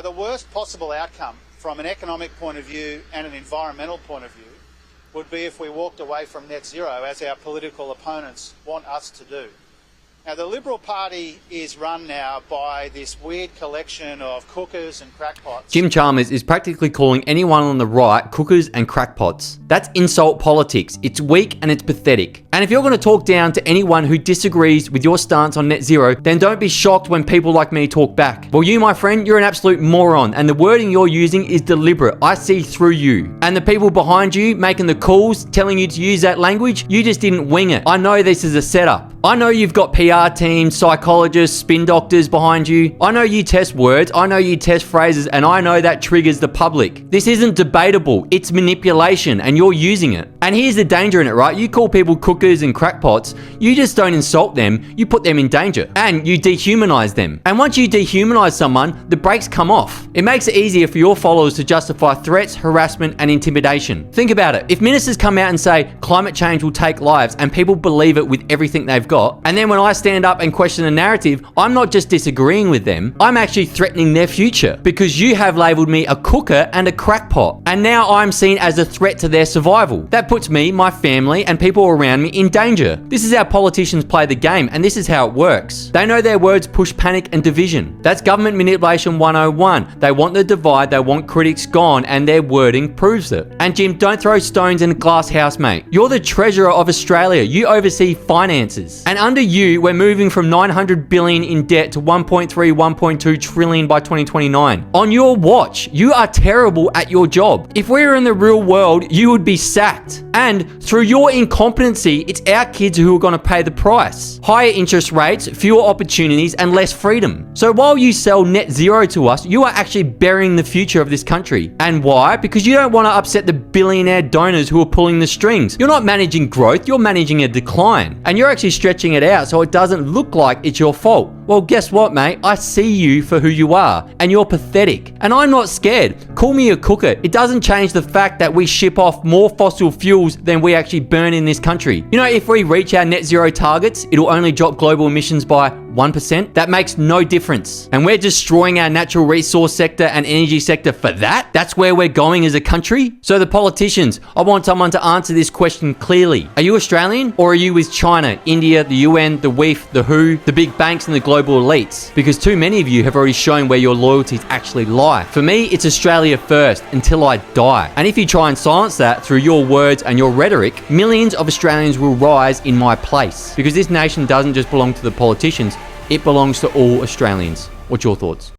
Now, the worst possible outcome from an economic point of view and an environmental point of view would be if we walked away from net zero, as our political opponents want us to do. Now, the Liberal Party is run now by this weird collection of cookers and crackpots. Jim Chalmers is practically calling anyone on the right cookers and crackpots. That's insult politics. It's weak and it's pathetic. And if you're going to talk down to anyone who disagrees with your stance on net zero, then don't be shocked when people like me talk back. Well, you, my friend, you're an absolute moron, and the wording you're using is deliberate. I see through you. And the people behind you making the calls, telling you to use that language, you just didn't wing it. I know this is a setup. I know you've got PR teams, psychologists, spin doctors behind you. I know you test words, I know you test phrases, and I know that triggers the public. This isn't debatable, it's manipulation, and you're using it. And here's the danger in it, right? You call people cookers and crackpots, you just don't insult them, you put them in danger. And you dehumanize them. And once you dehumanize someone, the brakes come off. It makes it easier for your followers to justify threats, harassment, and intimidation. Think about it. If ministers come out and say climate change will take lives, and people believe it with everything they've got, and then when I stand up and question the narrative, I'm not just disagreeing with them, I'm actually threatening their future, because you have labeled me a cooker and a crackpot, and now I'm seen as a threat to their survival. That puts me, my family, and people around me in danger. This is how politicians play the game, and this is how it works. They know their words push panic and division. That's government manipulation 101. They want the divide, they want critics gone, and their wording proves it. And Jim, don't throw stones in a glass house, mate. You're the treasurer of Australia. You oversee finances. And under you, we're moving from 900 billion in debt to 1.3, 1.2 trillion by 2029. On your watch, you are terrible at your job. If we were in the real world, you would be sacked. And through your incompetency, it's our kids who are going to pay the price. Higher interest rates, fewer opportunities, and less freedom. So while you sell net zero to us, you are actually burying the future of this country. And why? Because you don't want to upset the billionaire donors who are pulling the strings. You're not managing growth, you're managing a decline. And you're actually stretching it out so it doesn't look like it's your fault. Well, guess what, mate? I see you for who you are, and you're pathetic. And I'm not scared. Call me a cooker. It doesn't change the fact that we ship off more fossil fuels than we actually burn in this country. You know, if we reach our net zero targets, it'll only drop global emissions by 1%. That makes no difference. And we're destroying our natural resource sector and energy sector for that? That's where we're going as a country? So the politicians, I want someone to answer this question clearly. Are you Australian, or are you with China, India, the UN, the WEF, the WHO, the big banks, and the global elites? Because too many of you have already shown where your loyalties actually lie. For me, it's Australia first until I die. And if you try and silence that through your words and your rhetoric, millions of Australians will rise in my place. Because this nation doesn't just belong to the politicians, it belongs to all Australians. What's your thoughts?